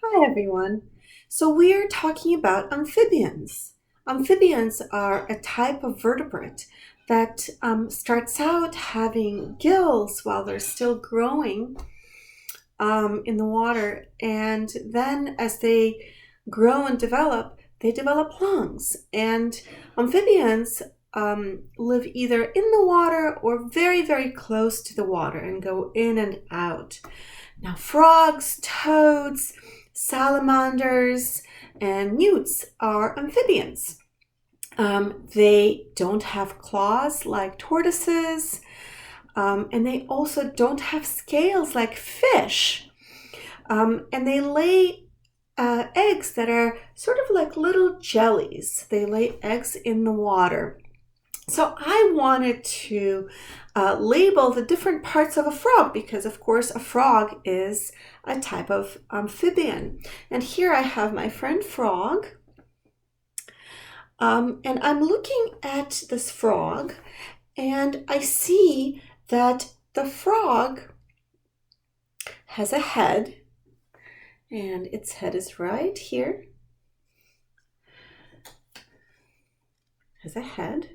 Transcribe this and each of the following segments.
Hi everyone. So we're talking about amphibians. Amphibians are a type of vertebrate that starts out having gills while they're still growing in the water, and then as they grow and develop, they develop lungs. And amphibians live either in the water or very, very close to the water and go in and out. Now, frogs, toads, salamanders, and newts are amphibians. They don't have claws like tortoises, and they also don't have scales like fish. And they lay eggs that are sort of like little jellies. They lay eggs in the water. So I wanted to label the different parts of a frog because, of course, a frog is a type of amphibian. And here I have my friend frog. And I'm looking at this frog, and I see that the frog has a head, and its head is right here. Has a head.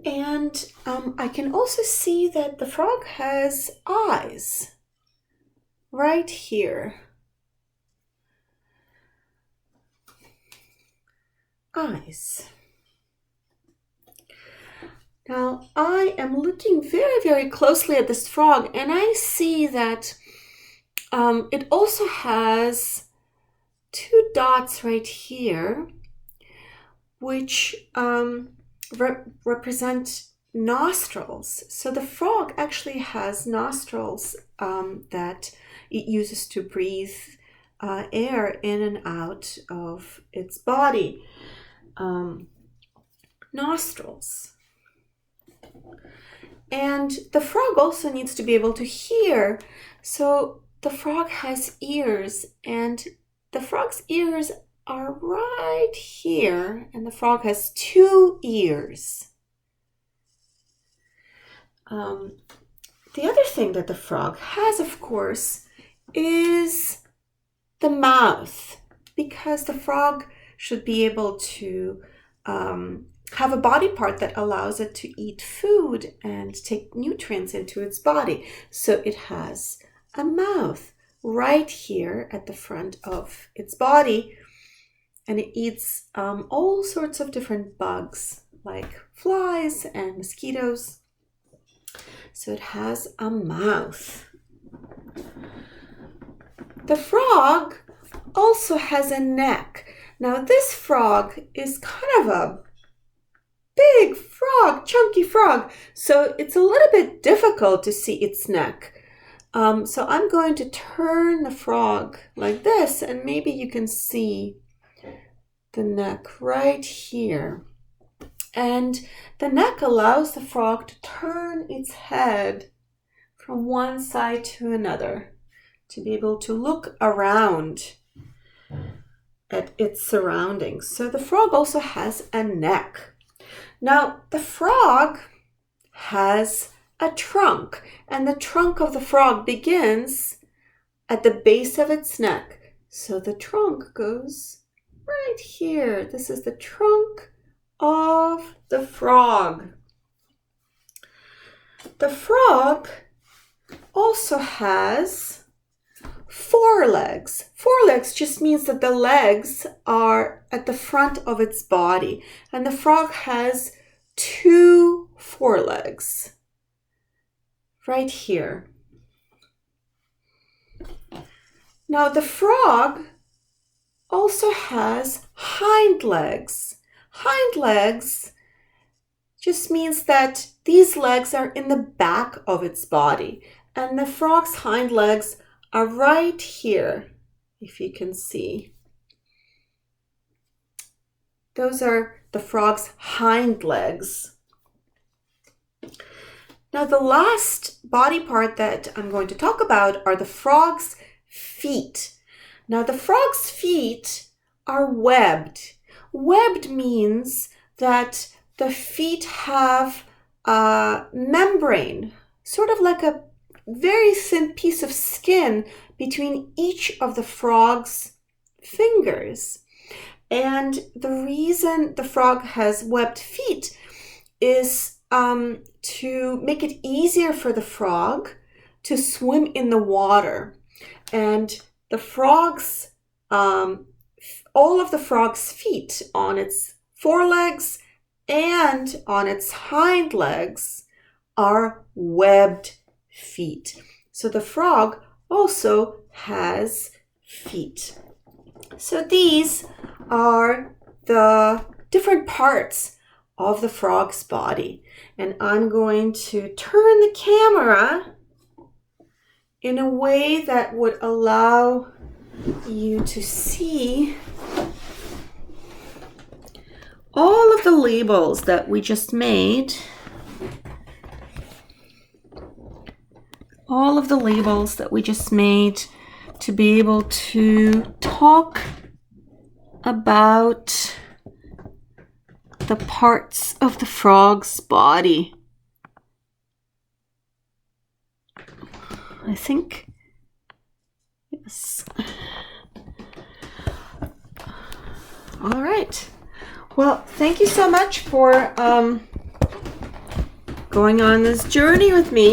And I can also see that the frog has eyes right here. Eyes. Now, I am looking very, very closely at this frog, and I see that it also has two dots right here, which represent nostrils. So the frog actually has nostrils that it uses to breathe air in and out of its body. Nostrils. And the frog also needs to be able to hear. So the frog has ears, and the frog's ears are right here, and the frog has two ears. The other thing that the frog has, of course, is the mouth, because the frog should be able to have a body part that allows it to eat food and take nutrients into its body. So it has a mouth right here at the front of its body, and it eats all sorts of different bugs like flies and mosquitoes. So it has a mouth. The frog also has a neck. Now this frog is kind of a big frog, chunky frog, so it's a little bit difficult to see its neck. So I'm going to turn the frog like this, and maybe you can see the neck right here. And the neck allows the frog to turn its head from one side to another, to be able to look around at its surroundings. So the frog also has a neck. Now, the frog has a trunk, and the trunk of the frog begins at the base of its neck. So the trunk goes right here. This is the trunk of the frog. The frog also has four legs. Four legs just means that the legs are at the front of its body, and the frog has two forelegs right here. Now the frog also has hind legs. Hind legs just means that these legs are in the back of its body, and the frog's hind legs are right here, if you can see. Those are the frog's hind legs. Now, the last body part that I'm going to talk about are the frog's feet. Now, the frog's feet are webbed. Webbed means that the feet have a membrane, sort of like a very thin piece of skin skin between each of the frog's fingers. And the reason the frog has webbed feet is to make it easier for the frog to swim in the water. And the frog's, all of the frog's feet on its forelegs and on its hind legs are webbed feet. So the frog also has feet. So these are the different parts of the frog's body. And I'm going to turn the camera in a way that would allow you to see all of the labels that we just made. All of the labels that we just made to be able to talk about the parts of the frog's body. I think, yes. All right. Well, thank you so much for going on this journey with me.